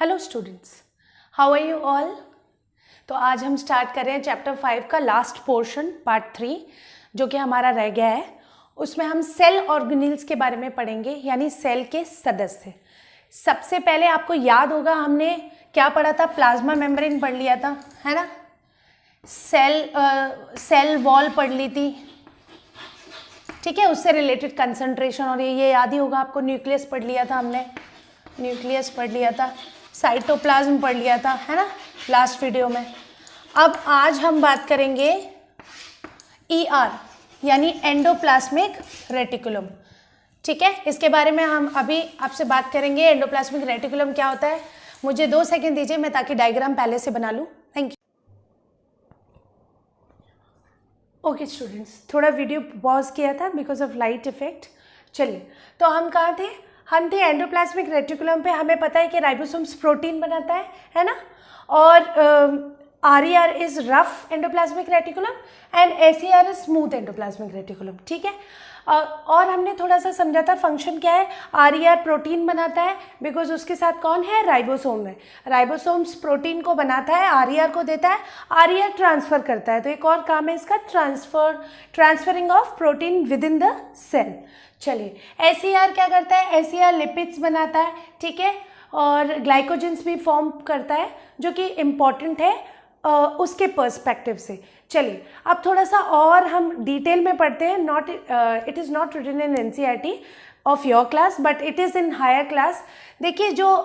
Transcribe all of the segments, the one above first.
Hello students, how are you all. तो आज हम स्टार्ट कर रहे हैं चैप्टर 5 का लास्ट पोर्शन पार्ट 3 जो कि हमारा रह गया है। उसमें हम सेल ऑर्गेनेल्स के बारे में पढ़ेंगे, यानी सेल के सदस्य। सबसे पहले आपको याद होगा हमने क्या पढ़ा था, प्लाज्मा मेम्ब्रेन पढ़ लिया था, है ना। सेल वॉल पढ़ ली थी, ठीक है। उससे रिलेटेड कंसंट्रेशन और ये याद ही होगा आपको। न्यूक्लियस पढ़ लिया था हमने, न्यूक्लियस पढ़ लिया था, साइटोप्लाज्म पढ़ लिया था, है ना, लास्ट वीडियो में। अब आज हम बात करेंगे ER यानी एंडोप्लाज्मिक रेटिकुलम, ठीक है। इसके बारे में हम अभी आपसे बात करेंगे। एंडोप्लाज्मिक रेटिकुलम क्या होता है, मुझे 2 सेकंड दीजिए मैं ताकि डायग्राम पहले से बना लूँ। Thank you. ओके स्टूडेंट्स, थोड़ा वीडियो पॉज किया था बिकॉज ऑफ लाइट इफेक्ट। चलिए, तो हम कहाँ थे, हम थे एंडोप्लाज्मिक रेटिकुलम पे। हमें पता है कि राइबोसोम्स प्रोटीन बनाता है ना, और RER is rough endoplasmic reticulum and SER is smooth endoplasmic reticulum, ठीक है। और हमने थोड़ा सा समझा था फंक्शन क्या है। RER प्रोटीन बनाता है बिकॉज उसके साथ कौन है, राइबोसोम है। राइबोसोम्स प्रोटीन को बनाता है, RER को देता है, RER ट्रांसफर करता है। तो एक और काम है इसका, transferring of protein within the cell. चलिए, SER क्या करता है, SER लिपिड्स बनाता है, ठीक है, और ग्लाइकोजेंस भी फॉर्म करता है जो कि इम्पॉर्टेंट है उसके पर्सपेक्टिव से। चलिए, अब थोड़ा सा और हम डिटेल में पढ़ते हैं। It is not written in NCERT of your class but it is in higher class. देखिए, जो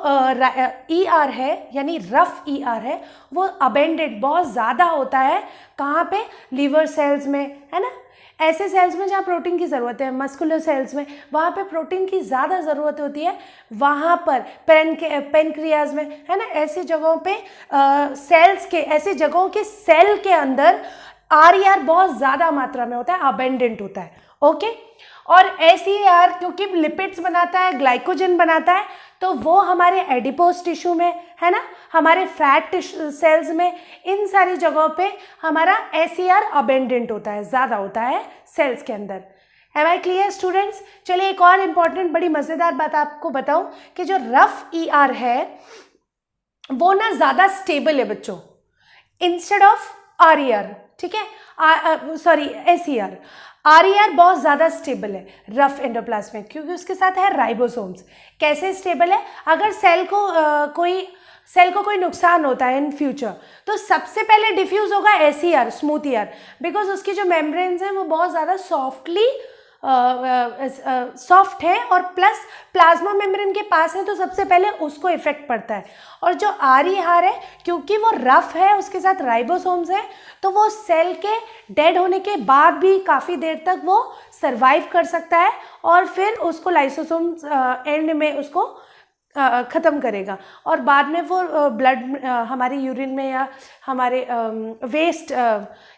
ER है यानी रफ ER है वो अबेंडेड बहुत ज़्यादा होता है। कहाँ पे, लिवर सेल्स में, है ना, ऐसे सेल्स में जहाँ प्रोटीन की ज़रूरत है, मस्कुलर सेल्स में, वहाँ पे प्रोटीन की ज़्यादा ज़रूरत होती है। वहाँ पर पेनक्रियाज में, है ना, ऐसी जगहों पे ऐसी जगहों के सेल के अंदर RER बहुत ज़्यादा मात्रा में होता है, अबेंडेंट होता है, ओके। और SER क्योंकि लिपिड्स बनाता है, ग्लाइकोजन बनाता है, तो वो हमारे एडिपोज टिश्यू में, है ना, हमारे फैट सेल्स में, इन सारी जगहों पे हमारा SER अबेंडेंट होता है, ज़्यादा होता है सेल्स के अंदर। Am I clear students. चलिए, एक और इम्पॉर्टेंट बड़ी मज़ेदार बात आपको बताऊं कि जो रफ ER है वो ना ज़्यादा स्टेबल है बच्चों, इंस्टेड ऑफ RER, ठीक है, सॉरी SER। RER बहुत ज़्यादा स्टेबल है रफ एंडोप्लाज्म में क्योंकि उसके साथ है राइबोसोम्स। कैसे स्टेबल है, अगर सेल को कोई नुकसान होता है इन फ्यूचर तो सबसे पहले डिफ्यूज होगा SER, स्मूथ ER, बिकॉज उसकी जो मेम्ब्रेन्स हैं वो बहुत ज़्यादा सॉफ्ट है और प्लस प्लाज्मा मेम्ब्रेन के पास है, तो सबसे पहले उसको इफेक्ट पड़ता है। और जो RER है क्योंकि वो रफ है, उसके साथ राइबोसोम्स है, तो वो सेल के डेड होने के बाद भी काफ़ी देर तक वो सरवाइव कर सकता है और फिर उसको लाइसोसोम्स एंड में उसको ख़त्म करेगा और बाद में वो ब्लड हमारी यूरिन में या हमारे वेस्ट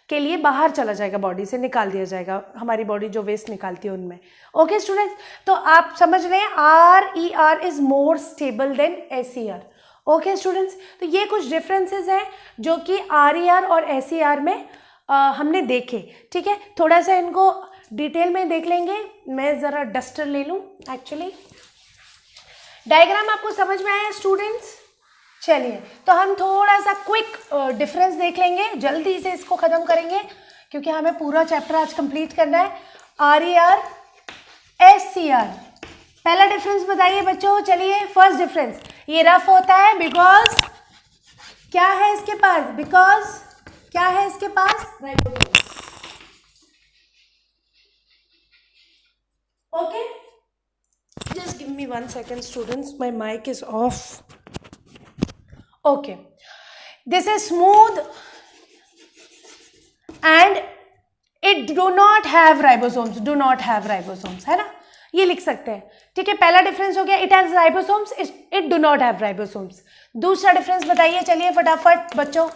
के लिए बाहर चला जाएगा, बॉडी से निकाल दिया जाएगा, हमारी बॉडी जो वेस्ट निकालती है उनमें। ओके स्टूडेंट्स, तो आप समझ रहे हैं RER is more stable then SER। Okay students, तो ये कुछ डिफरेंसेस हैं जो कि RER और SER में हमने देखे, ठीक है। थोड़ा सा इनको डिटेल में देख लेंगे। मैं ज़रा डस्टर ले लूँ। एक्चुअली डायग्राम आपको समझ में आया स्टूडेंट्स। चलिए, तो हम थोड़ा सा क्विक डिफरेंस देख लेंगे, जल्दी से इसको ख़त्म करेंगे क्योंकि हमें पूरा चैप्टर आज कंप्लीट करना है। RER SER, पहला डिफरेंस बताइए बच्चों। चलिए, फर्स्ट डिफरेंस, ये रफ होता है बिकॉज क्या है इसके पास, ribosomes. Okay, just give me 1 second students, my mic is off. Okay, this is smooth and it do not have ribosomes, है ना, ये लिख सकते हैं, ठीक है। पहला डिफरेंस हो गया, it has ribosomes, it do not have ribosomes। दूसरा डिफरेंस बताइए, चलिए फटाफट बच्चों,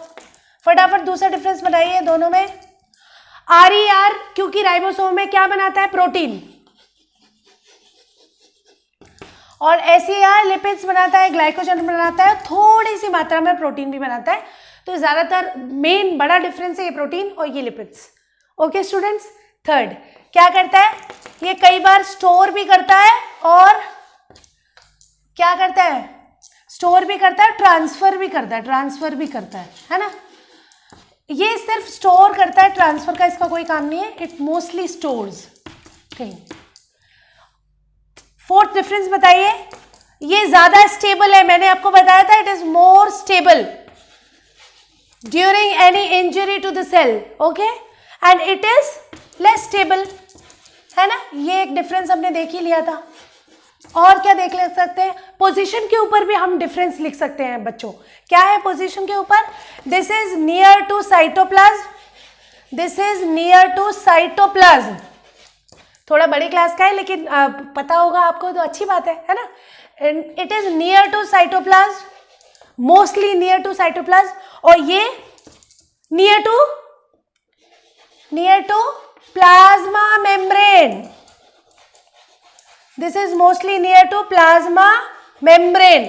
फटाफट दूसरा डिफरेंस बताइए दोनों में। RER क्योंकि राइबोसोम में क्या बनाता है, प्रोटीन, और SER लिपिड्स बनाता है, ग्लाइकोजन बनाता है, थोड़ी सी मात्रा में प्रोटीन भी बनाता है। तो ज़्यादातर मेन बड़ा डिफरेंस है ये प्रोटीन और ये लिपिड्स। ओके स्टूडेंट्स, थर्ड क्या करता है, ये कई बार स्टोर भी करता है और क्या करता है, स्टोर भी करता है, ट्रांसफर भी करता है ना। ये सिर्फ स्टोर करता है, ट्रांसफर का इसका कोई काम नहीं है, it mostly stores thing. Fourth difference बताइए, ये ज्यादा स्टेबल है, मैंने आपको बताया था it is more stable during any injury to the cell, okay, and it is less stable, है ना। ये एक डिफरेंस हमने देख ही लिया था। और क्या देख ले सकते हैं, पोजीशन के ऊपर भी हम डिफरेंस लिख सकते हैं बच्चों। क्या है पोजीशन के ऊपर, this is near to cytoplasm, this is near to cytoplasm. थोड़ा बड़ी क्लास का है लेकिन पता होगा आपको तो अच्छी बात है ना। It is near to cytoplasm, mostly near to cytoplasm, और ये near to plasma membrane, this is mostly near to plasma membrane.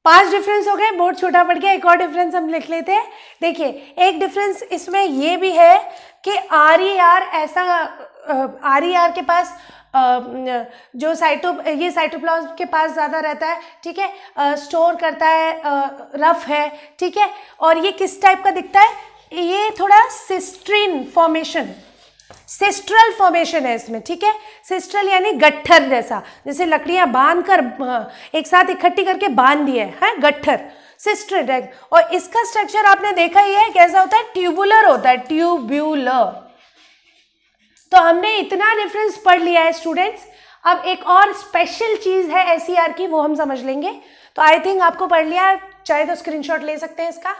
5 difference हो गए, बोर्ड छोटा पड़ गया। एक और डिफरेंस हम लिख लेते हैं। देखिए एक डिफरेंस इसमें ये भी है कि RER ऐसा, RER के पास जो ये साइटोप्लाज्म के पास ज़्यादा रहता है, ठीक है, स्टोर करता है, रफ है, ठीक है। और ये किस टाइप का दिखता है, ये थोड़ा सिस्ट्रीन फॉर्मेशन, सिस्ट्रल फॉर्मेशन है इसमें, ठीक है। सिस्ट्रल यानी गट्ठर जैसा, जैसे लकड़ियां बांध कर एक साथ इकट्ठी करके बांध दिए है, गट्ठर, सिस्ट्रल। और इसका स्ट्रक्चर आपने देखा ही है कैसा होता है, ट्यूबुलर होता है, ट्यूब्यूलर। तो हमने इतना डिफरेंस पढ़ लिया है स्टूडेंट्स। अब एक और स्पेशल चीज है SER की, वो हम समझ लेंगे। तो आई थिंक आपको पढ़ लिया, चाहे तो स्क्रीनशॉट ले सकते हैं इसका।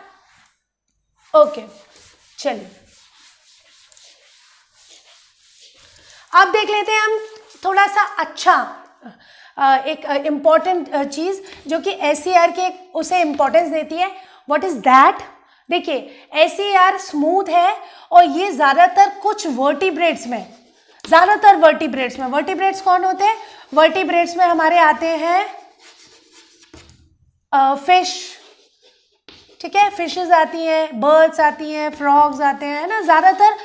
ओके चलिए अब देख लेते हैं हम थोड़ा सा अच्छा एक इम्पॉर्टेंट चीज जो कि SER के उसे इम्पोर्टेंस देती है। व्हाट इज दैट, देखिए SER स्मूथ है और ये ज्यादातर कुछ वर्टिब्रेट्स में, वर्टिब्रेट्स कौन होते हैं, वर्टिब्रेट्स में हमारे आते हैं फिश, ठीक है, फिशेस आती हैं, बर्ड्स आती हैं, फ्रॉग्स आते हैं, है ना। ज़्यादातर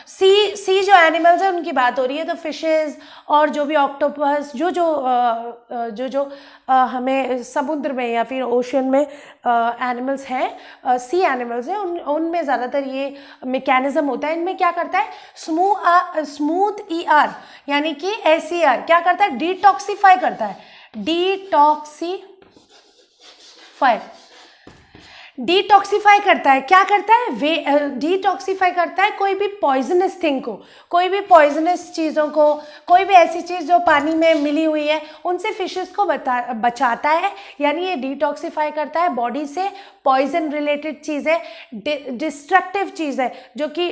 सी जो एनिमल्स हैं उनकी बात हो रही है, तो फिशेस और जो भी ऑक्टोपस जो हमें समुद्र में या फिर ओशन में एनिमल्स हैं, सी एनिमल्स हैं, उनमें ज़्यादातर ये मैकेनिज्म होता है। इनमें क्या करता है, स्मूथ ER यानी कि SER क्या करता है, डिटॉक्सीफाई करता है, डिटॉक्सीफाई करता है। क्या करता है, डिटॉक्सीफाई करता है कोई भी पॉइजनस थिंग को, कोई भी पॉइजनस चीज़ों को, कोई भी ऐसी चीज़ जो पानी में मिली हुई है उनसे फिशेस को बचाता है। यानी ये डिटॉक्सीफाई करता है बॉडी से पॉइजन रिलेटेड चीज़ है, डिस्ट्रक्टिव चीज़ है जो कि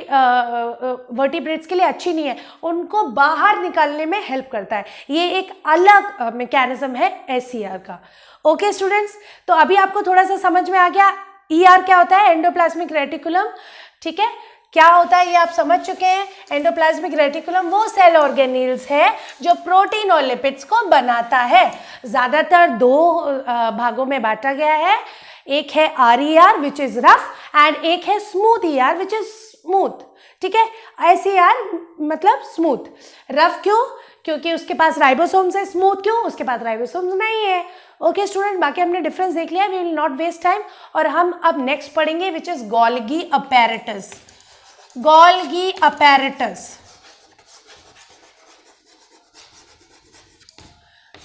वर्टिब्रेट्स के लिए अच्छी नहीं है, उनको बाहर निकालने में हेल्प करता है। ये एक अलग मैकेनिज्म है SER का। ओके स्टूडेंट्स, तो अभी आपको थोड़ा सा समझ में आ गया ER क्या होता है, एंडोप्लाज्मिक रेटिकुलम, ठीक है, क्या होता है ये आप समझ चुके हैं। एंडोप्लाज्मिक रेटिकुलम वो सेल ऑर्गेनील्स है जो प्रोटीन और लिपिड्स को बनाता है। ज्यादातर 2 भागों में बांटा गया है, एक है RER which is rough and एक है smooth ER which is smooth, ठीक है। SER मतलब स्मूथ, रफ क्यों, क्योंकि उसके पास राइबोसोम्स है, स्मूथ क्यों, उसके पास राइबोसोम्स नहीं है। ओके स्टूडेंट, बाकी हमने डिफरेंस देख लिया, we will not waste time. और हम अब नेक्स्ट पढ़ेंगे which is Golgi apparatus. Golgi apparatus,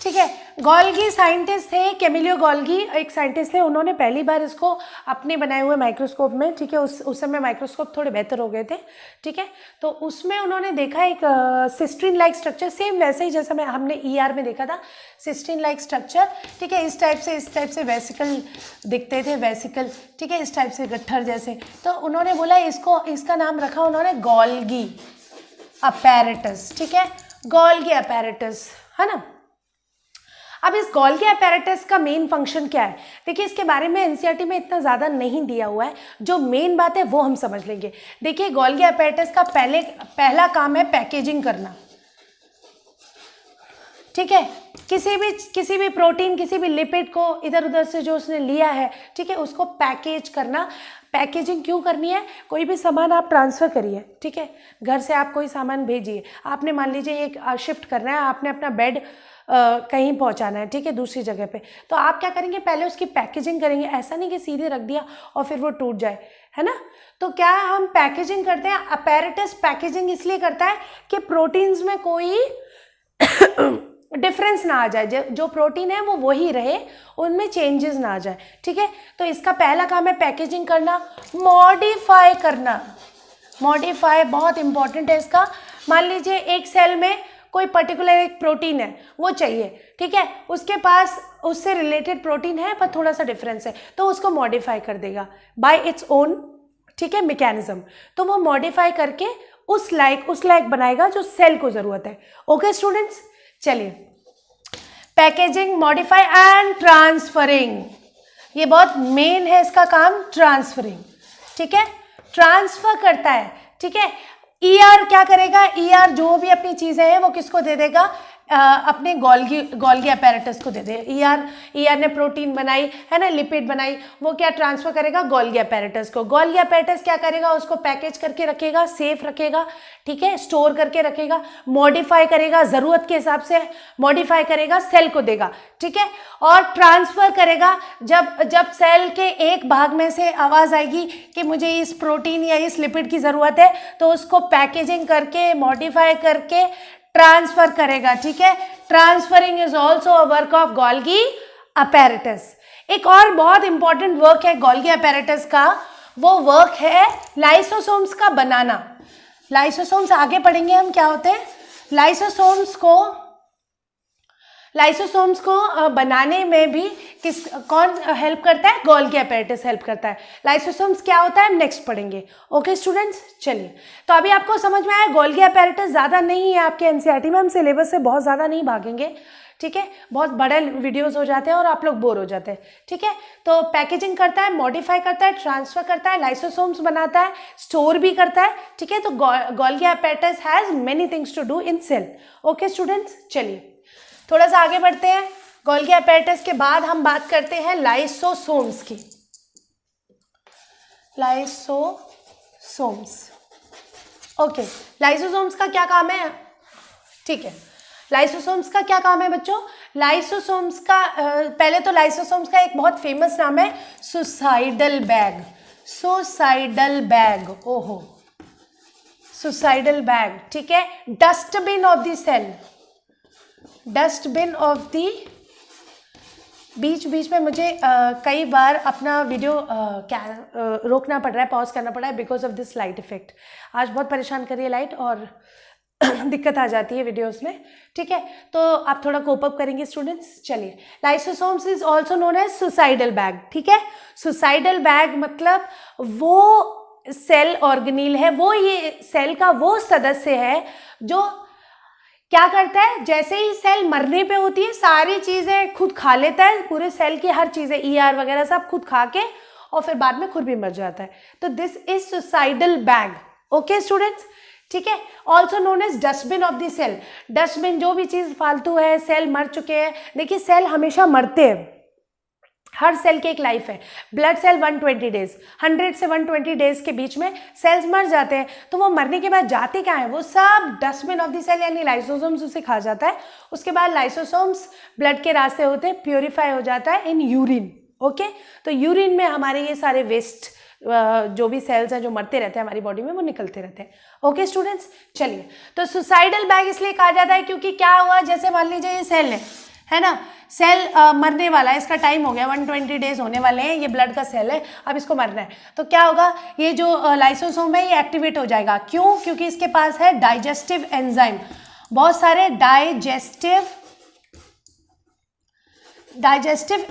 ठीक है। गोल्गी साइंटिस्ट थे, कैमिलियो गोल्गी एक साइंटिस्ट थे, उन्होंने पहली बार इसको अपने बनाए हुए माइक्रोस्कोप में, ठीक है, उस समय माइक्रोस्कोप थोड़े बेहतर हो गए थे, ठीक है, तो उसमें उन्होंने देखा एक सिस्ट्रीन लाइक स्ट्रक्चर, सेम वैसे ही जैसा हमने ER में देखा था, सिस्ट्रीन लाइक स्ट्रक्चर, ठीक है, इस टाइप से वेसिकल दिखते थे, वेसिकल, ठीक है, इस टाइप से गट्ठर जैसे। तो उन्होंने बोला इसका नाम रखा उन्होंने गोल्गी अपैरेटस, ठीक है, गोल्गी अपैरेटस, है ना। अब इस गोल्गी अपैरेटस का मेन फंक्शन क्या है, देखिए इसके बारे में NCERT में इतना ज़्यादा नहीं दिया हुआ है, जो मेन बात है वो हम समझ लेंगे। देखिए गोल्गी अपैरेटस का पहला काम है पैकेजिंग करना, ठीक है, किसी भी प्रोटीन, किसी भी लिपिड को इधर उधर से जो उसने लिया है, ठीक है, उसको पैकेज करना। पैकेजिंग क्यों करनी है, कोई भी सामान आप ट्रांसफ़र करिए, ठीक है, घर से आप कोई सामान भेजिए, आपने मान लीजिए एक शिफ्ट करना है, आपने अपना बेड कहीं पहुंचाना है, ठीक है, दूसरी जगह पे। तो आप क्या करेंगे, पहले उसकी पैकेजिंग करेंगे, ऐसा नहीं कि सीधे रख दिया और फिर वो टूट जाए, है ना। तो क्या हम पैकेजिंग करते हैं, अपैरेटस पैकेजिंग इसलिए करता है कि प्रोटीन्स में कोई डिफरेंस ना आ जाए, जो प्रोटीन है वो वही रहे, उनमें चेंजेस ना आ जाए, ठीक है। तो इसका पहला काम है पैकेजिंग करना, मॉडिफाई करना। मॉडिफाई बहुत इंपॉर्टेंट है इसका। मान लीजिए एक सेल में कोई पर्टिकुलर एक प्रोटीन है, वो चाहिए, ठीक है, उसके पास उससे रिलेटेड प्रोटीन है पर थोड़ा सा डिफरेंस है, तो उसको मॉडिफाई कर देगा बाय इट्स ओन, ठीक है, मैकेनिज्म। तो वो मॉडिफाई करके उस लायक बनाएगा जो सेल को जरूरत है। ओके स्टूडेंट्स, चलिए, पैकेजिंग, मॉडिफाई एंड ट्रांसफरिंग, ये बहुत मेन है इसका काम, ट्रांसफरिंग, ठीक है, ट्रांसफर करता है, ठीक है। ईआर क्या करेगा, ईआर जो भी अपनी चीजें हैं वो किसको दे देगा, अपने गोल्गी अपैरेटस को दे दे। ईआर ने प्रोटीन बनाई है ना, लिपिड बनाई, वो क्या ट्रांसफर करेगा, गोल्गी अपैरेटस को। गोल्गी अपैरेटस क्या करेगा, उसको पैकेज करके रखेगा, सेफ रखेगा, ठीक है, स्टोर करके रखेगा, मॉडिफाई करेगा, जरूरत के हिसाब से मॉडिफाई करेगा, सेल को देगा, ठीक है, और ट्रांसफर करेगा। जब सेल के एक भाग में से आवाज आएगी कि मुझे इस प्रोटीन या इस लिपिड की जरूरत है, तो उसको पैकेजिंग करके, मॉडिफाई करके ट्रांसफर करेगा, ठीक है। Transferring is also a work of Golgi apparatus. एक और बहुत इंपॉर्टेंट वर्क है गोल्गी अपैरेटस का, वो वर्क है लाइसोसोम्स का बनाना। लाइसोसोम्स आगे पढ़ेंगे हम क्या होते हैं। लाइसोसोम्स को बनाने में भी कौन हेल्प करता है, गोल्गी अपैरेटस हेल्प करता है। लाइसोसोम्स क्या होता है हम नेक्स्ट पढ़ेंगे। ओके स्टूडेंट्स, चलिए, तो अभी आपको समझ में आया गोल्गी अपैरेटस ज़्यादा नहीं है आपके एनसीईआरटी में, हम सिलेबस से बहुत ज़्यादा नहीं भागेंगे, ठीक है, बहुत बड़े वीडियोस हो जाते हैं और आप लोग बोर हो जाते हैं, ठीक है। तो पैकेजिंग करता है, मॉडिफाई करता है, ट्रांसफर करता है, लाइसोसोम्स बनाता है, स्टोर भी करता है, ठीक है। तो Golgi apparatus has many things to do in cell. Okay students, चलिए थोड़ा सा आगे बढ़ते हैं। गोल्गी अपैरेटस के बाद हम बात करते हैं लाइसोसोम्स की। लाइसोसोम्स, ओके, लाइसोसोम्स का क्या काम है, ठीक है। लाइसोसोम्स का क्या काम है बच्चों, लाइसोसोम्स का पहले तो लाइसोसोम्स का एक बहुत फेमस नाम है सुसाइडल बैग। सुसाइडल बैग, ओहो, सुसाइडल बैग, ठीक है। Dustbin of the cell, dustbin of the. बीच में मुझे कई बार अपना वीडियो रोकना पड़ रहा है, पॉज करना पड़ रहा है because of this light effect. आज बहुत परेशान कर रही है लाइट और दिक्कत आ जाती है वीडियोस में, ठीक है, तो आप थोड़ा कोप अप करेंगे स्टूडेंट्स। चलिए, lysosomes is also known as suicidal bag, ठीक है। सुसाइडल बैग मतलब वो सेल ऑर्गेनील है, वो ये सेल का वो सदस्य है जो क्या करता है, जैसे ही सेल मरने पे होती है सारी चीजें खुद खा लेता है, पूरे सेल की हर चीजें, ईआर वगैरह सब खुद खा के और फिर बाद में खुद भी मर जाता है। तो this is suicidal bag. Okay students, ठीक है, also known as dustbin of the cell. Dustbin जो भी चीज फालतू है, सेल मर चुके हैं, देखिए सेल हमेशा मरते हैं, हर सेल की एक लाइफ है। ब्लड सेल 120 डेज, 100 से 120 डेज के बीच में सेल्स मर जाते हैं, तो वो मरने के बाद जाते क्या है, वो सब डस्टबिन ऑफ द सेल यानी लाइसोसोम्स उसे खा जाता है। उसके बाद लाइसोसोम्स ब्लड के रास्ते होते हैं, प्योरीफाई हो जाता है इन यूरिन। ओके, तो यूरिन में हमारे ये सारे वेस्ट जो भी सेल्स हैं जो मरते रहते हैं हमारी बॉडी में, वो निकलते रहते हैं। ओके स्टूडेंट्स, चलिए, तो सुसाइडल बैग इसलिए कहा जाता है क्योंकि क्या हुआ, जैसे मान लीजिए ये सेल है ना, सेल मरने वाला है, इसका टाइम हो गया, 120 डेज होने वाले हैं, ये ब्लड का सेल है, अब इसको मरना है, तो क्या होगा, ये जो लाइसोसोम है ये एक्टिवेट हो जाएगा। क्यों, क्योंकि इसके पास है डाइजेस्टिव एंजाइम, बहुत सारे डाइजेस्टिव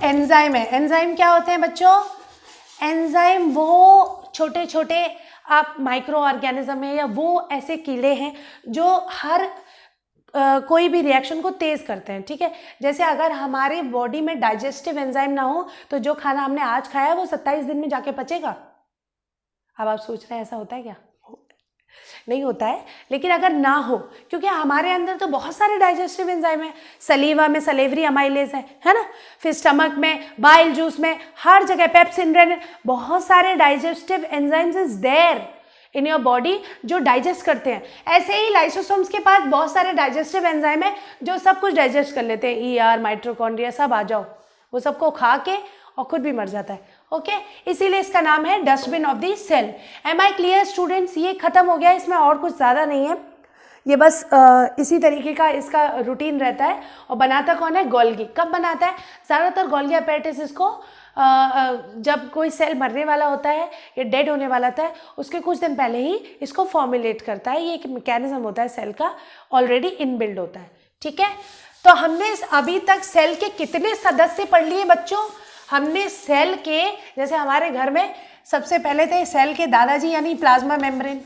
एंजाइम है। एंजाइम क्या होते हैं बच्चों, एंजाइम वो छोटे छोटे आप माइक्रो ऑर्गेनिज्म है या वो ऐसे कीड़े हैं जो हर कोई भी रिएक्शन को तेज करते हैं, ठीक है। जैसे अगर हमारे बॉडी में डाइजेस्टिव एंजाइम ना हो तो जो खाना हमने आज खाया वो 27 दिन में जाके पचेगा। अब आप सोच रहे हैं ऐसा होता है क्या, नहीं होता है। लेकिन अगर ना हो, क्योंकि हमारे अंदर तो बहुत सारे डाइजेस्टिव एंजाइम है, सलीवा में सलेवरी अमाइलेज है ना, फिर स्टमक में, बाइल जूस में, हर जगह पेप्सिन, बहुत सारे digestive enzymes is there in your body जो डाइजेस्ट करते हैं। ऐसे ही लाइसोसोम्स के पास बहुत सारे डाइजेस्टिव एंजाइम है जो सब कुछ डाइजेस्ट कर लेते हैं, ER, माइटोकॉन्ड्रिया सब आ जाओ, वो सबको खा के और खुद भी मर जाता है। ओके, इसीलिए इसका नाम है dustbin of the cell. Am I clear students? ये खत्म हो गया, इसमें और कुछ ज़्यादा नहीं है, ये बस इसी तरीके का इसका रूटीन रहता है। और बनाता कौन है? गोल्गी। कब बनाता है? ज़्यादातर गोल्गी अपैरेटस इसको जब कोई सेल मरने वाला होता है या डेड होने वाला होता है उसके कुछ दिन पहले ही इसको फॉर्मुलेट करता है। ये एक मैकेनिज्म होता है सेल का, ऑलरेडी इनबिल्ड होता है। ठीक है, तो हमने अभी तक सेल के कितने सदस्य पढ़ लिए बच्चों? हमने सेल के, जैसे हमारे घर में सबसे पहले थे सेल के दादाजी यानी plasma membrane,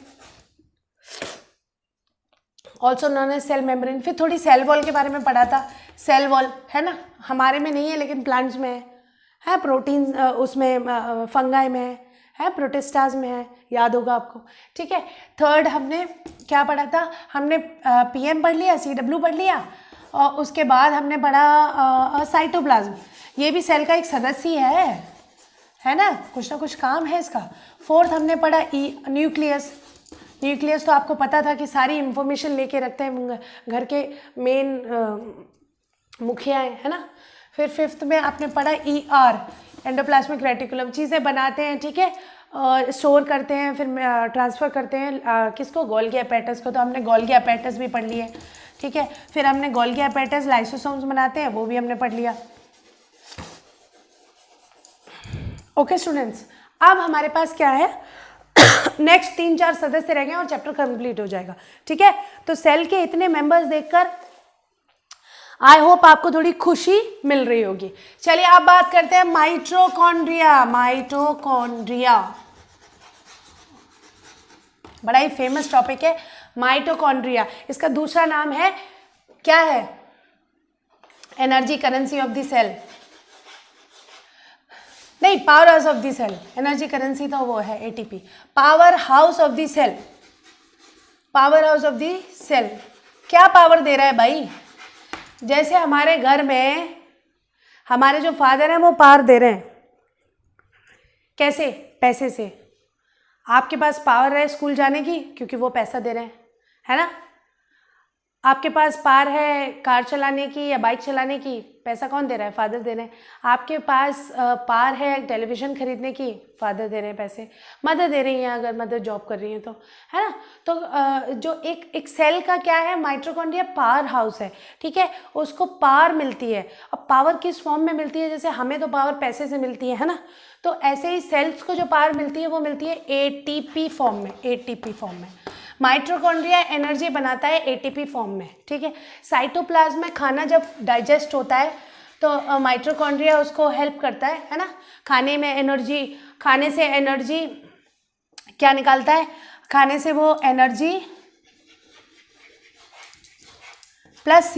also known as cell membrane. फिर थोड़ी सेल वॉल के बारे में पढ़ा था, सेल वॉल है ना, हमारे में नहीं है लेकिन प्लांट्स में है, प्रोटीन उसमें फंगाई में है, प्रोटिस्टाज में है, याद होगा आपको। ठीक है, थर्ड हमने क्या पढ़ा था? हमने PM पढ़ लिया, CW पढ़ लिया, और उसके बाद हमने पढ़ा साइटोप्लाज्म, ये भी सेल का एक सदस्य है ना कुछ काम है इसका। फोर्थ हमने पढ़ा न्यूक्लियस। न्यूक्लियस तो आपको पता था कि सारी इंफॉर्मेशन लेके रखते हैं घर के मेन मुखिया है ना। फिर फिफ्थ में आपने पढ़ा ER, एंडोप्लाज्मिक रेटिकुलम, चीज़ें बनाते हैं, ठीक है, स्टोर करते हैं, फिर ट्रांसफ़र करते हैं किसको? गोल्गी अपैरेटस को। तो हमने गोल्गी अपैरेटस भी पढ़ लिए। ठीक है, फिर हमने गोल्गी अपैरेटस लाइसोसोम्स बनाते हैं, वो भी हमने पढ़ लिया। ओके स्टूडेंट्स, अब हमारे पास क्या है? नेक्स्ट 3-4 सदस्य रह गए और चैप्टर कंप्लीट हो जाएगा। ठीक है, तो सेल के इतने मेंबर्स देखकर आई होप आपको थोड़ी खुशी मिल रही होगी। चलिए अब बात करते हैं माइटोकॉन्ड्रिया। माइटोकॉन्ड्रिया बड़ा ही फेमस टॉपिक है माइटोकॉन्ड्रिया। इसका दूसरा नाम है क्या है? Energy currency of the cell, नहीं, power house of the cell. Energy currency तो वो है ATP। Power house of the cell, power house of the cell क्या पावर दे रहा है भाई? जैसे हमारे घर में हमारे जो फादर हैं वो पावर दे रहे हैं, कैसे? पैसे से। आपके पास पावर है स्कूल जाने की क्योंकि वो पैसा दे रहे हैं, है ना। आपके पास पावर है कार चलाने की या बाइक चलाने की, पैसा कौन दे रहा है? फादर दे रहे हैं। आपके पास पावर है टेलीविज़न खरीदने की, फादर दे रहे हैं पैसे, मदर दे रही हैं अगर मदर जॉब कर रही हैं तो, है ना। तो जो एक सेल का क्या है? माइटोकॉन्ड्रिया पावर हाउस है। ठीक है, उसको पावर मिलती है। अब पावर किस फॉर्म में मिलती है? जैसे हमें तो पावर पैसे से मिलती है ना, तो ऐसे ही सेल्स को जो पावर मिलती है वो मिलती है ATP फॉर्म में। ATP फॉर्म में माइटोकॉन्ड्रिया एनर्जी बनाता है ATP फॉर्म में। ठीक है, साइटोप्लाज्म में खाना जब डाइजेस्ट होता है तो माइटोकॉन्ड्रिया उसको हेल्प करता है ना, खाने में एनर्जी, खाने से एनर्जी क्या निकालता है? खाने से वो एनर्जी प्लस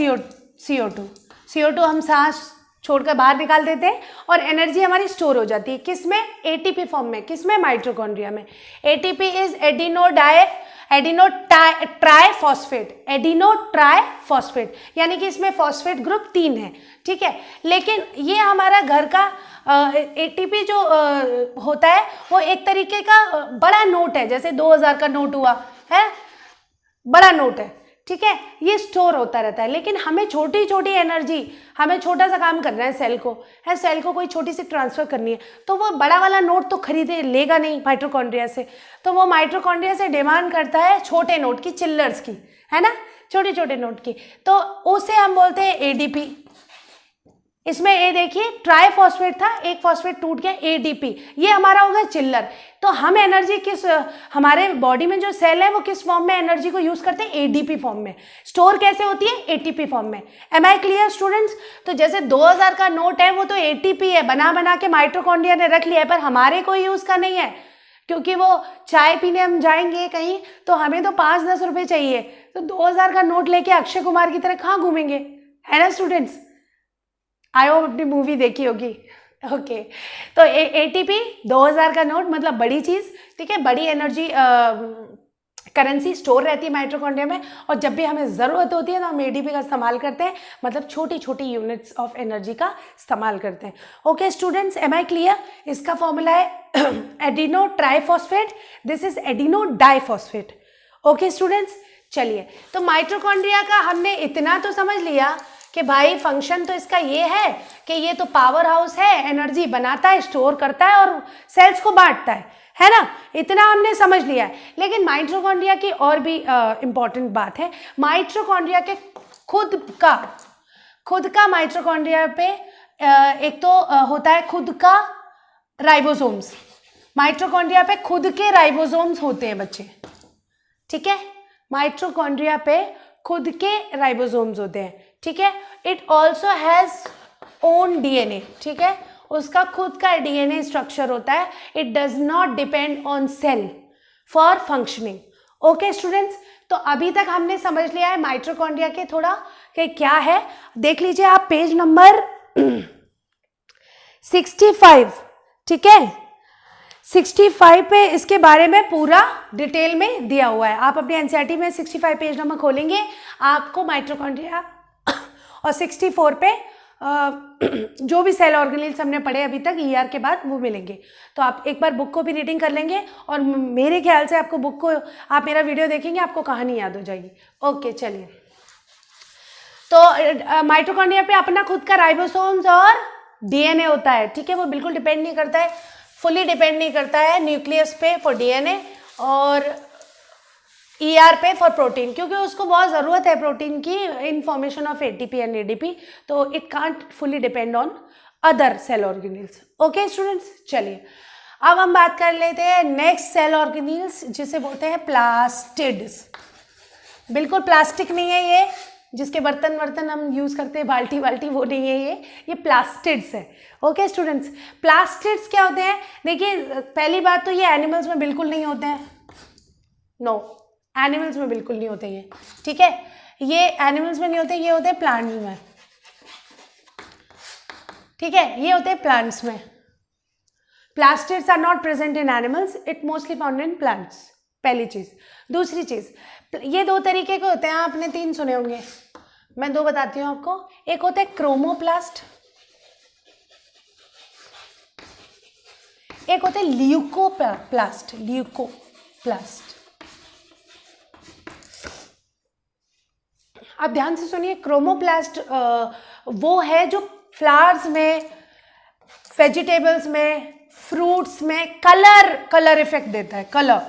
CO2 हम सांस छोड़कर बाहर निकाल देते हैं और एनर्जी हमारी स्टोर हो जाती है। किस में? ATP फॉर्म में। किस में? माइटोकॉन्ड्रिया में। ATP इज एडिनो ट्राइफॉस्फेट, यानी कि इसमें फॉस्फेट ग्रुप 3 है। ठीक है, लेकिन ये हमारा घर का ATP जो होता है वो एक तरीके का बड़ा नोट है, जैसे 2000 का नोट हुआ है, बड़ा नोट है। ठीक है, ये स्टोर होता रहता है, लेकिन हमें छोटी छोटी एनर्जी, हमें छोटा सा काम करना है सेल को कोई छोटी सी ट्रांसफ़र करनी है, तो वो बड़ा वाला नोट तो खरीदे लेगा नहीं माइटोकॉन्ड्रिया से, तो वो माइटोकॉन्ड्रिया से डिमांड करता है छोटे नोट की, चिल्लर्स की, है ना, छोटे छोटे नोट की, तो उसे हम बोलते हैं ADP। इसमें ये देखिए ट्राइफॉस्फेट था, एक फॉस्फेट टूट गया, ADP, ये हमारा होगा चिल्लर। तो हम एनर्जी किस, हमारे बॉडी में जो सेल है वो किस फॉर्म में एनर्जी को यूज करते हैं? ADP फॉर्म में। स्टोर कैसे होती है? ATP फॉर्म में। Am I clear students? तो जैसे 2000 का नोट है वो तो ATP है, बना के माइटोकॉन्ड्रिया ने रख लिया है, पर हमारे कोई यूज का नहीं है, क्योंकि वो चाय पीने हम जाएंगे कहीं तो हमें तो 5-10 रुपए चाहिए, तो 2000 का नोट लेके अक्षय कुमार की तरह कहाँ घूमेंगे, है ना स्टूडेंट्स। आई होप अपनी मूवी देखी होगी। ओके, तो ATP 2000 का नोट मतलब बड़ी चीज़। ठीक है, बड़ी एनर्जी करेंसी स्टोर रहती है माइटोकॉन्ड्रिया में, और जब भी हमें ज़रूरत होती है तो हम एडीपी का इस्तेमाल करते हैं, मतलब छोटी छोटी यूनिट्स ऑफ एनर्जी का इस्तेमाल करते हैं। Okay students, am I clear? इसका फॉर्मूला है adeno triphosphate, this is adeno diphosphate. Okay students, चलिए तो माइटोकॉन्ड्रिया का हमने इतना तो समझ लिया कि भाई फंक्शन तो इसका ये है कि ये तो पावर हाउस है, एनर्जी बनाता है, स्टोर करता है और सेल्स को बांटता है ना, इतना हमने समझ लिया है। लेकिन माइटोकॉन्ड्रिया की और भी इम्पॉर्टेंट बात है, माइटोकॉन्ड्रिया के खुद का माइटोकॉन्ड्रिया पे एक तो होता है खुद का राइबोसोम्स, माइटोकॉन्ड्रिया पे खुद के राइबोसोम्स होते हैं बच्चे, ठीक है, माइटोकॉन्ड्रिया पे खुद के राइबोसोम्स होते हैं, ठीक है। It also has own DNA, ठीक है, उसका खुद का डीएनए स्ट्रक्चर होता है। It does not depend on sale for functioning. Okay students, तो अभी तक हमने समझ लिया है माइटोकॉन्ड्रिया के थोड़ा कि क्या है। देख लीजिए आप पेज नंबर 65, ठीक है, 65 पे इसके बारे में पूरा डिटेल में दिया हुआ है। आप अपनी एनसीईआरटी में 65 पेज नंबर खोलेंगे, आपको माइटोकॉन्ड्रिया और 64 पे जो भी सेल ऑर्गेनेल्स हमने पढ़े अभी तक ईआर के बाद वो मिलेंगे। तो आप एक बार बुक को भी रीडिंग कर लेंगे, और मेरे ख्याल से आपको बुक को, आप मेरा वीडियो देखेंगे आपको कहानी याद हो जाएगी। ओके चलिए, तो माइटोकॉन्ड्रिया पे अपना खुद का राइबोसोम्स और डीएनए होता है, ठीक है, वो बिल्कुल डिपेंड नहीं करता है, फुली डिपेंड नहीं करता है न्यूक्लियस पे फॉर डीएनए और ईआर पे फॉर प्रोटीन, क्योंकि उसको बहुत ज़रूरत है प्रोटीन की in formation of ATP and ADP, तो it can't fully depend on other cell organelles. Okay students, चलिए अब हम बात कर लेते हैं नेक्स्ट सेल ऑर्गेनेल्स, जिसे बोलते हैं प्लास्टिड्स। बिल्कुल प्लास्टिक नहीं है ये, जिसके बर्तन हम यूज़ करते हैं, बाल्टी वाल्टी, वो नहीं है ये प्लास्टिड्स है। ओके स्टूडेंट्स, प्लास्टिड्स क्या होते हैं? देखिए पहली बात तो ये एनिमल्स में बिल्कुल नहीं होते हैं, नो, एनिमल्स में बिल्कुल नहीं होते ये, ठीक है, ये एनिमल्स में नहीं होते, ये होते हैं प्लांट्स में, ठीक है, ये होते हैं प्लांट्स में। Plastids are not present in animals, it mostly found in plants, पहली चीज। दूसरी चीज, ये दो तरीके के होते हैं, आपने 3 सुने होंगे, मैं 2 बताती हूँ आपको। एक होता है क्रोमोप्लास्ट, एक होता है ल्यूकोप्लास्ट, ल्यूकोप्लास्ट। आप ध्यान से सुनिए, क्रोमोप्लास्ट वो है जो फ्लावर्स में, वेजिटेबल्स में, फ्रूट्स में कलर इफेक्ट देता है, कलर,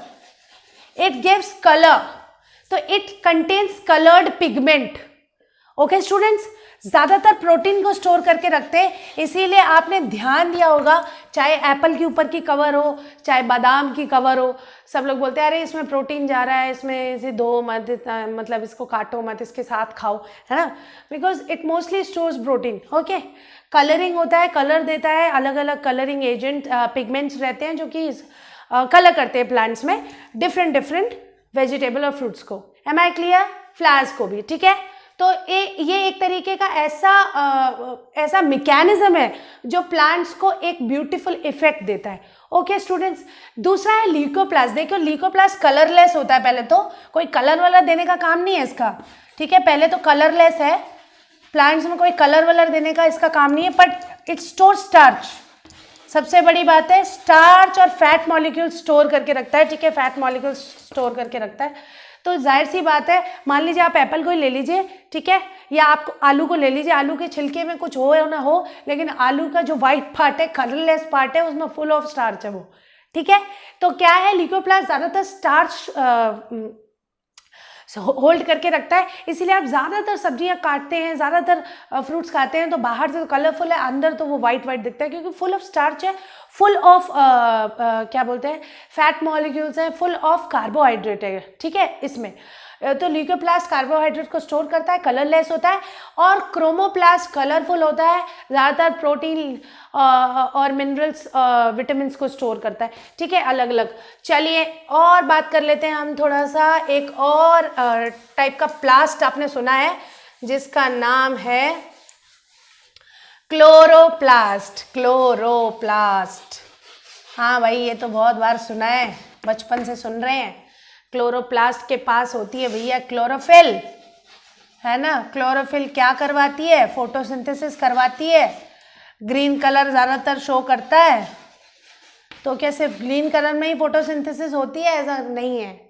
इट गिव्स कलर, तो it contains coloured pigment. Okay students, ज़्यादातर प्रोटीन को स्टोर करके रखते हैं, इसीलिए आपने ध्यान दिया होगा, चाहे एप्पल के ऊपर की कवर हो, चाहे बादाम की कवर हो, सब लोग बोलते हैं अरे इसमें प्रोटीन जा रहा है, इसमें इसे धो मत, मतलब इसको काटो मत, इसके साथ खाओ, है ना, because it mostly stores protein. Okay, colouring होता है, कलर देता है, अलग अलग कलरिंग एजेंट पिगमेंट्स रहते हैं जो कि कलर करते हैं प्लांट्स में डिफरेंट वेजिटेबल और फ्रूट्स को। Am I clear? फ्लावर्स को भी, ठीक है। तो ये एक तरीके का ऐसा मैकेनिज्म है जो प्लांट्स को एक ब्यूटीफुल इफेक्ट देता है। ओके स्टूडेंट्स, दूसरा है ल्यूकोप्लास्ट। देखो ल्यूकोप्लास्ट कलरलेस होता है, पहले तो कोई कलर वाला देने का काम नहीं है इसका, ठीक है, पहले तो कलरलेस है, प्लांट्स में कोई कलर वलर देने का इसका काम नहीं है, बट इट स्टोर स्टार्च। सबसे बड़ी बात है, स्टार्च और फैट मॉलिक्यूल स्टोर करके रखता है, ठीक है, फैट मॉलिक्यूल स्टोर करके रखता है। तो जाहिर सी बात है, मान लीजिए आप एप्पल को ही ले लीजिए, ठीक है, या आप आलू को ले लीजिए, आलू के छिलके में कुछ हो या ना हो, लेकिन आलू का जो व्हाइट पार्ट है, कलरलेस पार्ट है, उसमें फुल ऑफ स्टार्च है वो, ठीक है। तो क्या है, ल्यूकोप्लास्ट ज़्यादातर स्टार्च होल्ड करके रखता है, इसीलिए आप ज़्यादातर सब्जियां काटते हैं, ज़्यादातर फ्रूट्स खाते हैं तो बाहर से तो कलरफुल है, अंदर तो वो वाइट दिखता है, क्योंकि फुल ऑफ स्टार्च है, फुल ऑफ क्या बोलते हैं, फैट मॉलिक्यूल्स हैं, फुल ऑफ कार्बोहाइड्रेट है, ठीक है। इसमें तो ल्यूकोप्लास्ट कार्बोहाइड्रेट को स्टोर करता है, कलरलेस होता है, और क्रोमोप्लास्ट कलरफुल होता है, ज़्यादातर प्रोटीन और मिनरल्स, विटामिन को स्टोर करता है, ठीक है, अलग अलग। चलिए और बात कर लेते हैं हम थोड़ा सा, एक और टाइप का प्लास्ट आपने सुना है जिसका नाम है क्लोरोप्लास्ट। क्लोरोप्लास्ट, हाँ भाई, ये तो बहुत बार सुना है, बचपन से सुन रहे हैं। क्लोरोप्लास्ट के पास होती है भैया क्लोरोफिल, है ना। क्लोरोफिल क्या करवाती है? फोटोसिंथेसिस करवाती है। ग्रीन कलर ज़्यादातर शो करता है। तो क्या सिर्फ ग्रीन कलर में ही फोटोसिंथेसिस होती है? ऐसा नहीं है।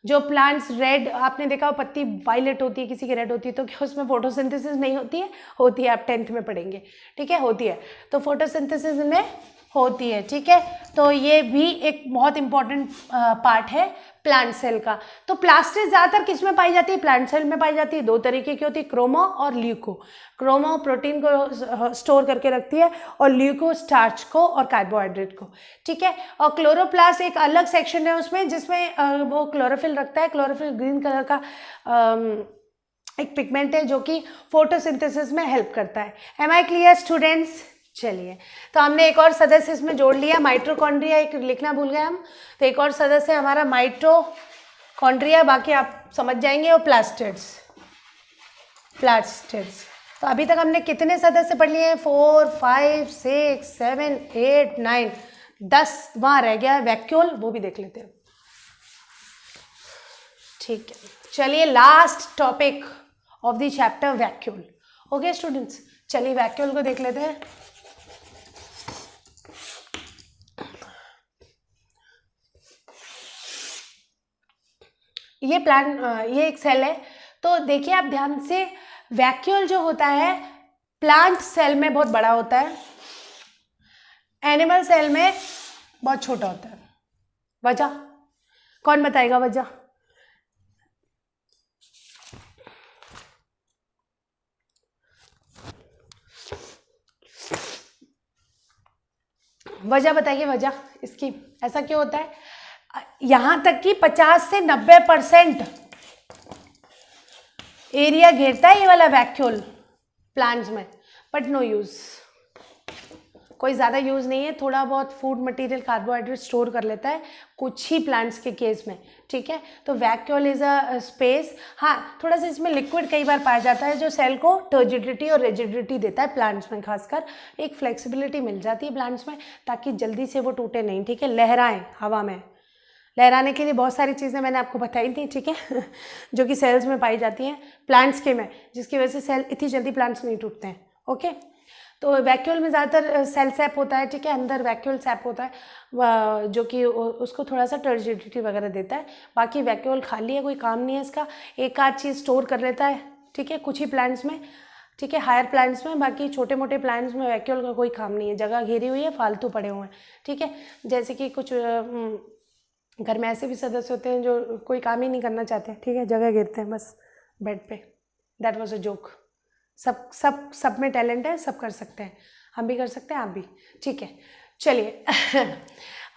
जो प्लांट्स रेड, आपने देखा हो पत्ती वायलेट होती है, किसी की रेड होती है, तो क्या उसमें फोटोसिंथेसिस नहीं होती है? होती है, आप 10th में पढ़ेंगे, ठीक है, होती है। तो फोटोसिंथेसिस में होती है, ठीक है। तो ये भी एक बहुत इंपॉर्टेंट पार्ट है प्लांट सेल का। तो प्लास्टिड ज़्यादातर किस में पाई जाती है? प्लांट सेल में पाई जाती है। दो तरीके की होती है, क्रोमो और ल्यूको। क्रोमो प्रोटीन को स्टोर करके रखती है और ल्यूको स्टार्च को और कार्बोहाइड्रेट को, ठीक है। और क्लोरोप्लास्ट एक अलग सेक्शन है उसमें, जिसमें वो क्लोरोफिल रखता है। क्लोरोफिल ग्रीन कलर का एक पिगमेंट है जो कि फोटोसिंथेसिस में हेल्प करता है। Am I clear students? चलिए, तो हमने एक और सदस्य इसमें जोड़ लिया, माइटोकॉन्ड्रिया। एक लिखना भूल गए हम, तो एक और सदस्य हमारा माइटोकॉन्ड्रिया, बाकी आप समझ जाएंगे। और प्लास्टिड्स। तो अभी तक हमने कितने सदस्य पढ़ लिए हैं? 4, 5, 6, 7, 8, 9, 10 वहाँ रह गया है वैक्यूल, वो भी देख लेते हैं, ठीक है। चलिए, last topic of the chapter vacuole. Okay students, चलिए वैक्यूल को देख लेते हैं। ये एक सेल है। तो देखिए आप ध्यान से, वैक्यूल जो होता है प्लांट सेल में बहुत बड़ा होता है, एनिमल सेल में बहुत छोटा होता है। वजह कौन बताएगा? वजह बताइए, वजह इसकी ऐसा क्यों होता है? यहाँ तक कि 50 से 90% एरिया घेरता है ये वाला वैक्यूल प्लांट्स में, बट नो यूज़, कोई ज़्यादा यूज़ नहीं है। थोड़ा बहुत फूड मटेरियल, कार्बोहाइड्रेट स्टोर कर लेता है कुछ ही प्लांट्स के केस में, ठीक है। तो वैक्यूल इज़ अ स्पेस। हाँ, थोड़ा सा इसमें लिक्विड कई बार पाया जाता है जो सेल को टर्जिडिटी और रिजिडिटी देता है प्लांट्स में। खासकर एक फ्लेक्सिबिलिटी मिल जाती है प्लांट्स में, ताकि जल्दी से वो टूटे नहीं, ठीक है। लहराएं हवा में, लहराने के लिए बहुत सारी चीज़ें मैंने आपको बताई थी, ठीक है जो कि सेल्स में पाई जाती हैं प्लांट्स के में, जिसकी वजह से सेल इतनी जल्दी प्लांट्स नहीं टूटते हैं, ओके। तो वैक्यूल में ज़्यादातर सेल सैप होता है, ठीक है, अंदर वैक्यूल सैप होता है जो कि उसको थोड़ा सा टर्जिडिटी वगैरह देता है। बाकी वैक्यूल खाली है, कोई काम नहीं है इसका, एक आध चीज़ स्टोर कर लेता है, ठीक है, कुछ ही प्लांट्स में, ठीक है, हायर प्लांट्स में। बाकी छोटे मोटे प्लांट्स में वैक्यूल का कोई काम नहीं है, जगह घेरी हुई है, फालतू पड़े हुए हैं, ठीक है। जैसे कि कुछ घर में ऐसे भी सदस्य होते हैं जो कोई काम ही नहीं करना चाहते, ठीक है, जगह घेरते हैं बस बेड पे। That was a joke. सब में टैलेंट है, सब कर सकते हैं, हम भी कर सकते हैं, आप भी, ठीक है। चलिए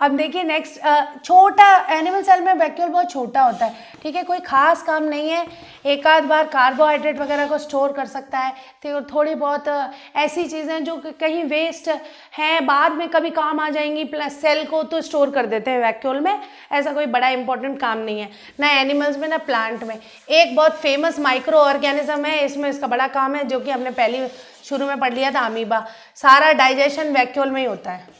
अब देखिए नेक्स्ट, छोटा एनिमल सेल में वैक्यूल बहुत छोटा होता है, ठीक है, कोई खास काम नहीं है। एक आध बार कार्बोहाइड्रेट वगैरह को स्टोर कर सकता है, तो थोड़ी बहुत ऐसी चीज़ें जो कहीं वेस्ट हैं, बाद में कभी काम आ जाएंगी प्लस सेल को, तो स्टोर कर देते हैं वैक्यूल में। ऐसा कोई बड़ा इंपॉर्टेंट काम नहीं है, ना एनिमल्स में ना प्लांट में। एक बहुत फेमस माइक्रो ऑर्गेनिज्म है, इसमें इसका बड़ा काम है, जो कि हमने पहले शुरू में पढ़ लिया था, अमीबा। सारा डाइजेशन वैक्यूल में ही होता है,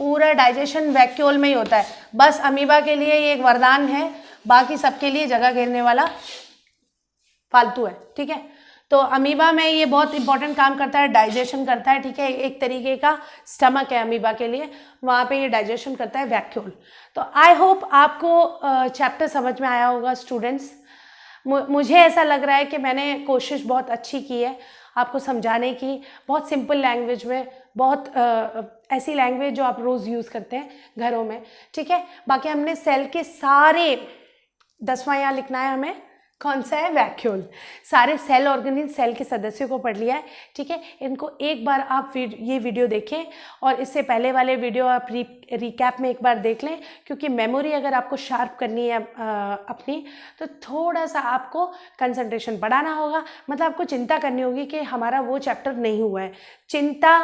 पूरा डाइजेशन वैक्यूल में ही होता है। बस अमीबा के लिए ये एक वरदान है, बाकी सबके लिए जगह घेरने वाला फालतू है, ठीक है। तो अमीबा में ये बहुत इंपॉर्टेंट काम करता है, डाइजेशन करता है, ठीक है। एक तरीके का स्टमक है अमीबा के लिए, वहाँ पे ये डाइजेशन करता है वैक्यूल। तो आई होप आपको चैप्टर समझ में आया होगा स्टूडेंट्स। मुझे ऐसा लग रहा है कि मैंने कोशिश बहुत अच्छी की है आपको समझाने की, बहुत सिंपल लैंग्वेज में, बहुत ऐसी लैंग्वेज जो आप रोज़ यूज़ करते हैं घरों में, ठीक है। बाकी हमने सेल के सारे 10वां यहाँ लिखना है हमें, कौन सा है? वैक्यूल। सारे सेल ऑर्गेनिज्म, सेल के सदस्यों को पढ़ लिया है, ठीक है। इनको एक बार आप ये वीडियो देखें और इससे पहले वाले वीडियो आप रिकैप में एक बार देख लें, क्योंकि मेमोरी अगर आपको शार्प करनी है अपनी, तो थोड़ा सा आपको कंसंट्रेशन बढ़ाना होगा। मतलब आपको चिंता करनी होगी कि हमारा वो चैप्टर नहीं हुआ है। चिंता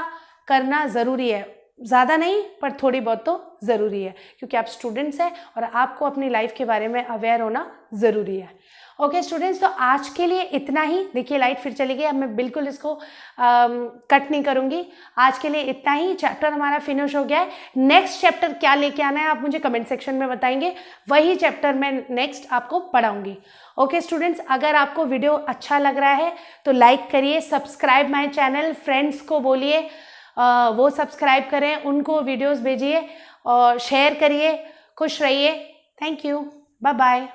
करना ज़रूरी है, ज़्यादा नहीं पर थोड़ी बहुत तो ज़रूरी है, क्योंकि आप स्टूडेंट्स हैं और आपको अपनी लाइफ के बारे में अवेयर होना ज़रूरी है। ओके स्टूडेंट्स, तो आज के लिए इतना ही। देखिए लाइट फिर चली गई, अब मैं बिल्कुल इसको कट नहीं करूँगी। आज के लिए इतना ही, चैप्टर हमारा फिनिश हो गया है। नेक्स्ट चैप्टर क्या लेके आना है आप मुझे कमेंट सेक्शन में बताएंगे, वही चैप्टर मैं नेक्स्ट आपको पढ़ाऊँगी। ओके स्टूडेंट्स, अगर आपको वीडियो अच्छा लग रहा है तो लाइक करिए, सब्सक्राइब माय चैनल, फ्रेंड्स को बोलिए वो सब्सक्राइब करें, उनको वीडियोज़ भेजिए और शेयर करिए। खुश रहिए। Thank you, bye bye.